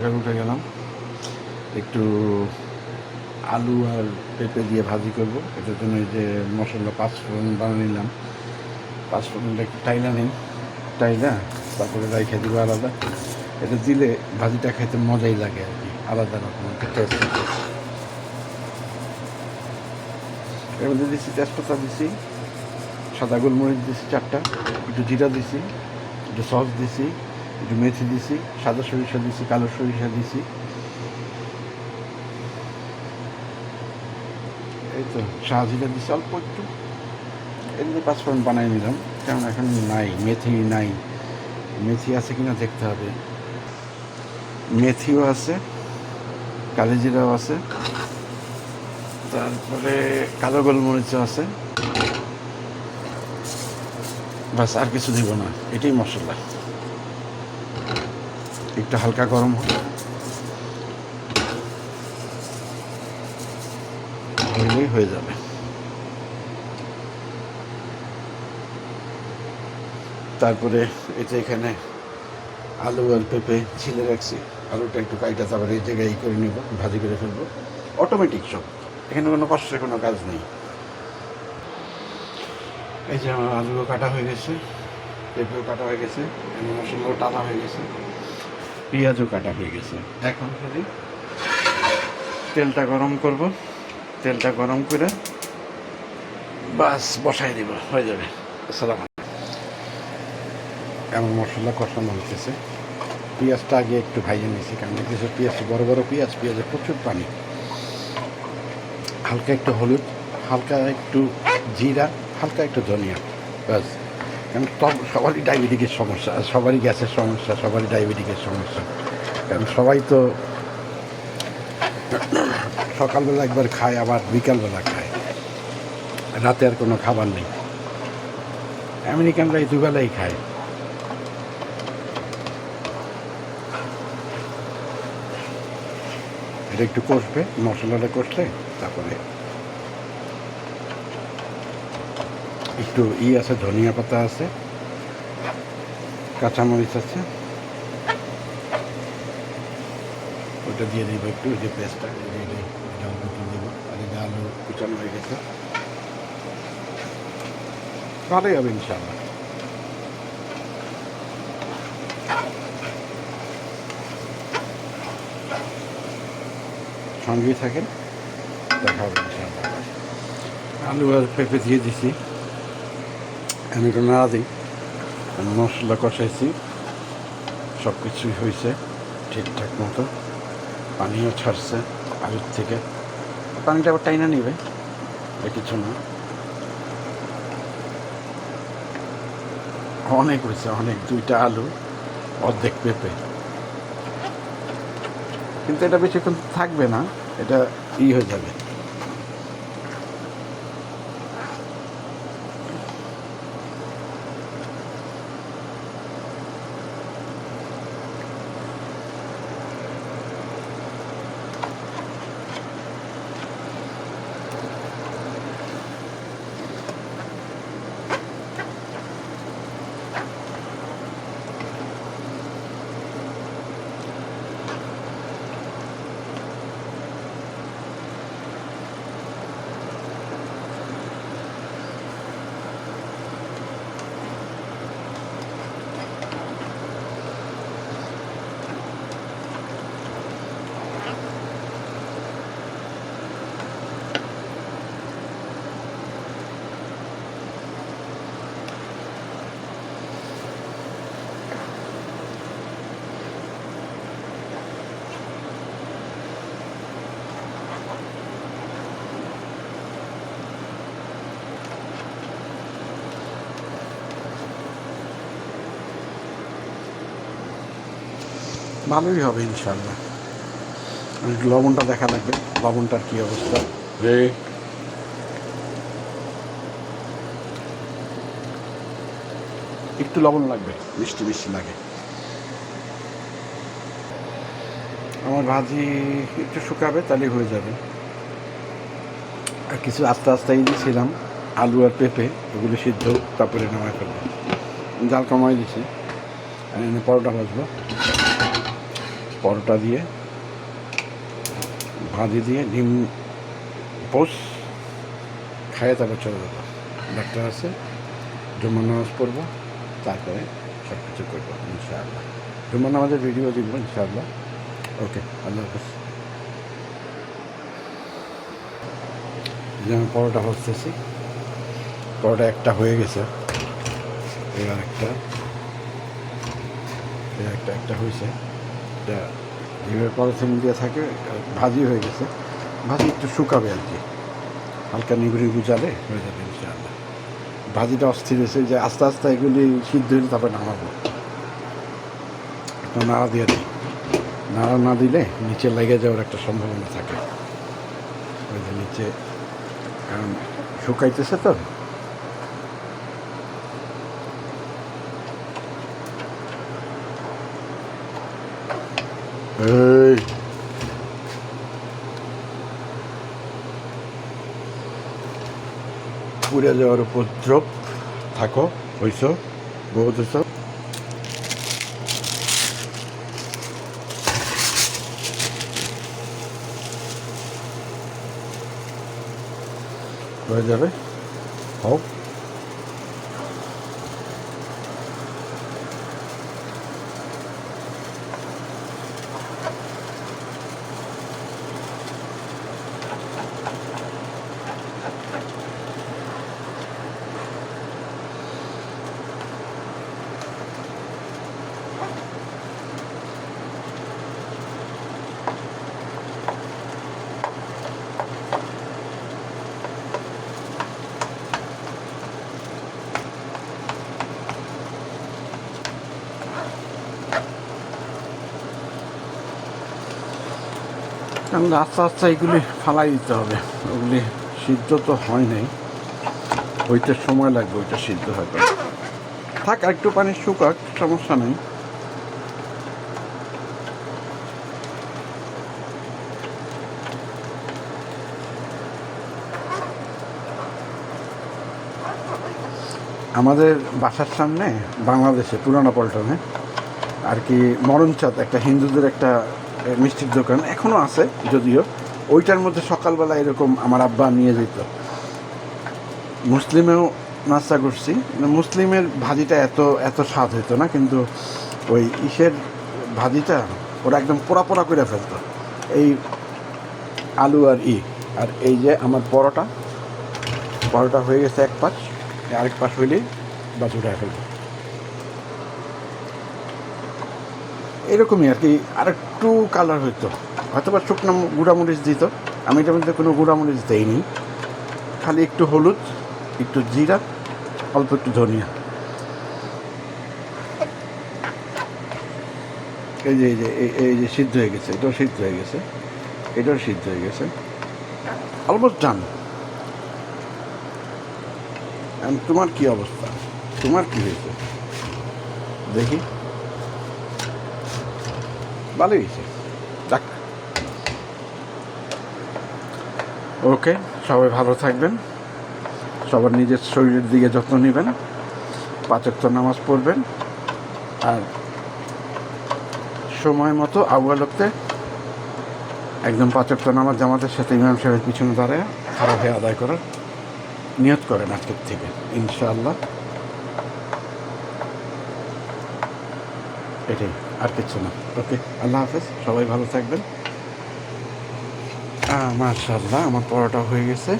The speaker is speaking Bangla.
উঠে গেলাম, একটু আলু আর পেঁপে দিয়ে ভাজি করব। এটার জন্য এই যে মশলা পাঁচফোড়ন বানিয়ে নিলাম। পাঁচফোড়নটা একটু টাইলা নিই, টাইলা তারপরে রাইখে দিব আলাদা। এটা দিলে ভাজিটা খাইতে মজাই লাগে আর কি, আলাদা রকম একটা টেস্ট আছে। এর মধ্যে দিচ্ছি তেজপাতা, দিছি সাদা গোলমরিচ, দিছি 4টা, একটু জিরা দিছি, একটু সস দিছি, একটু মেথি দিছি, সাদা সরিষা দিছি, কালো সরিষা দিছি। এই তো শাহজিরা দিছি অল্প একটু। এমনি পাঁচফোড়ন বানিয়ে নিলাম, কারণ এখন নাই, মেথি নাই। মেথি আছে কিনা দেখতে হবে। মেথিও আছে, কালি জিরাও আছে, তারপরে কালো গোলমরিচও আছে। বাস, আর কিছু দিব না, এটাই মশলা। একটু হালকা গরম হলেই হয়ে যাবে। তারপরে এটা এখানে আলু আর পেঁপে ছিলে রাখছি। আলুটা একটু কাইটা তারপরে এই জায়গায় করে নেব, ভাজি করে ফেলবো। অটোমেটিক সব, এখানে কোনো কষ্টের কোনো কাজ নেই। এই যে আমার আলুও কাটা হয়ে গেছে, পেঁপেও কাটা হয়ে গেছে, মশলাও টানা হয়ে গেছে, পেঁয়াজও কাটা হয়ে গেছে। এখন খালি তেলটা গরম করব, তেলটা গরম করে বাস বসাই দিব, হয়ে যাবে। আসসালাম। এমন মশলা কষানো হইতেছে। পেঁয়াজটা আগে একটু ভাইয়ে নিয়েছি, কারণ কিছু পেঁয়াজ বড় বড় পেঁয়াজ, পেঁয়াজে প্রচুর পানি। হালকা একটু হলুদ, হালকা একটু জিরা, হালকা একটু ধনিয়া, বাস। কারণ সবারই ডায়াবেটিকের সমস্যা, সবারই গ্যাসের সমস্যা, সবারই ডায়াবেটিকের সমস্যা। কারণ সবাই তো সকালবেলা একবার খায়, আবার বিকালবেলা খায়, রাতে আর কোনো খাবার নেই। আমেরিকানরা এই দুবেলাই খায়। এটা একটু কষবে, মশলাটা কষলে তারপরে একটু আছে, ধনিয়া পাতা আছে, কাঁচামরিচ আছে, ওটা দিয়ে দিব একটু, যে পেস্টটা দিব। আর এই আলু কুচানো হয়ে গেছে, ভালোই হবে ইনশাআল্লাহ। সঙ্গেই থাকেন, দেখা হবে ইনশাআল্লাহ। আলু আর পেঁপে দিয়ে দিছি, আমি একটু নাড়া দিই। মশলা কষাইছি, সব কিছুই হয়েছে ঠিকঠাক মতো, পানিও ছাড়ছে আলুর থেকে। পানিটা আবার টাইনা নেবে, কিছু না। অনেক হয়েছে, অনেক, 2টা আলু, অর্ধেক পেঁপে। কিন্তু এটা বেশিক্ষণ থাকবে না, এটা হয়ে যাবে। ভালোই হবে ইনশাআল্লাহ। লবণটা দেখা লাগবে, লবণটার কী অবস্থা রে। একটু লবণ লাগবে, মিষ্টি মিষ্টি লাগে। আমার ভাজি একটু শুকাবে, তাহলেই হয়ে যাবে। আর কিছু আস্তে আস্তে দিয়েছিলাম, আলু আর পেঁপে, ওগুলো সিদ্ধ, তারপরে নামায় ফেলবো। জাল কমাই দিছি, আর এনে পরোটা ভাজবো। পরোটা দিয়ে, ভাজি দিয়ে, ডিম পোস খাইয়ে তারপর চলে যাবো। ডাক্তার আছে, জুম্মার নামাজ পড়বো, তারপরে সব কিছু করবো ইনশাআল্লাহ। জুম্মার নামাজের ভিডিও দেখবো ইনশাআল্লাহ। ওকে, আল্লাহ হাফেজ। যে আমি পরোটা ভাজতেছি, পরোটা একটা হয়ে গেছে, এবার একটা হয়েছে। এটা যেভাবে পলিথিন দিয়ে থাকে ভাজি হয়ে গেছে, ভাজি একটু শুকাবে আর কি, হালকা নিবু জালে হয়ে যাবে ইনশাআল্লাহ। ভাজিটা অস্থির হয়েছে, যে আস্তে আস্তে এগুলি সিদ্ধ হলে তারপরে নামাবো। একটা নাড়া দিয়ে দিই, নাড়া না দিলে নিচে লেগে যাওয়ার একটা সম্ভাবনা থাকে। ওই যে নিচে কারণ শুকাইতেছে তো। এই পুড়ে যাওয়ার উপদ্রব, থাকো, হইছ, বহুত হইছ। হয়ে যাবে, হোক। কারণ আস্তে আস্তে এগুলি ফালাই দিতে হবে, ওগুলি সিদ্ধ তো হয় নাই, ওইটার সময় লাগবে, ওইটা সিদ্ধ হয়তো। থাক, আর একটু পানি শুকাক, সমস্যা নেই। আমাদের বাসার সামনে বাংলাদেশে পুরানো পল্টনে আর কি মরণচাঁদ, একটা হিন্দুদের একটা মিষ্টির দোকান এখনও আছে যদিও, ওইটার মধ্যে সকালবেলা এরকম আমার আব্বা নিয়ে যেত। মুসলিমেও নাস্তা করছি, মুসলিমের ভাজিটা এত স্বাদ হইতো না, কিন্তু ওই ইসের ভাজিটা ওরা একদম পোড়া পোড়া করে ফেলতো, এই আলু আর এই যে আমার পরোটা হয়ে গেছে এক পাশ, আরেক পাশ হইলেই বাজ উঠায় ফেলবো। এরকমই আর কি, আরেকটু কালার হইতো, হয়তো বা শুকনো গুঁড়ামরিচ দিত, আমি এটার মধ্যে কোনো গুঁড়ামরিচ দেইনি, খালি একটু হলুদ, একটু জিরা, অল্প একটু ধনিয়া। এই যে সিদ্ধ হয়ে গেছে, এটাও সিদ্ধ হয়ে গেছে, এটাও সিদ্ধ হয়ে গেছে, অলমোস্ট ডান। তোমার কি অবস্থা, তোমার কি হয়েছে দেখি? ভালোই হয়েছে, যাক। ওকে, সবাই ভালো থাকবেন, সবার নিজের শরীরের দিকে যত্ন নেবেন, 5 ওয়াক্ত নামাজ পড়বেন, আর সময় মতো আউয়াল ওয়াক্তে একদম 5 ওয়াক্ত নামাজ জামাতের সাথে ইমাম সাহেবের পিছনে দাঁড়ায় খারাপ হয়ে আদায় করার নিয়ত করেন আজকের থেকে ইনশাআল্লাহ। এটাই, আর কিছু না। ওকে, আল্লাহ হাফেজ, সবাই ভালো থাকবেন। মাশাআল্লাহ, আমার পরোটা হয়ে গেছে।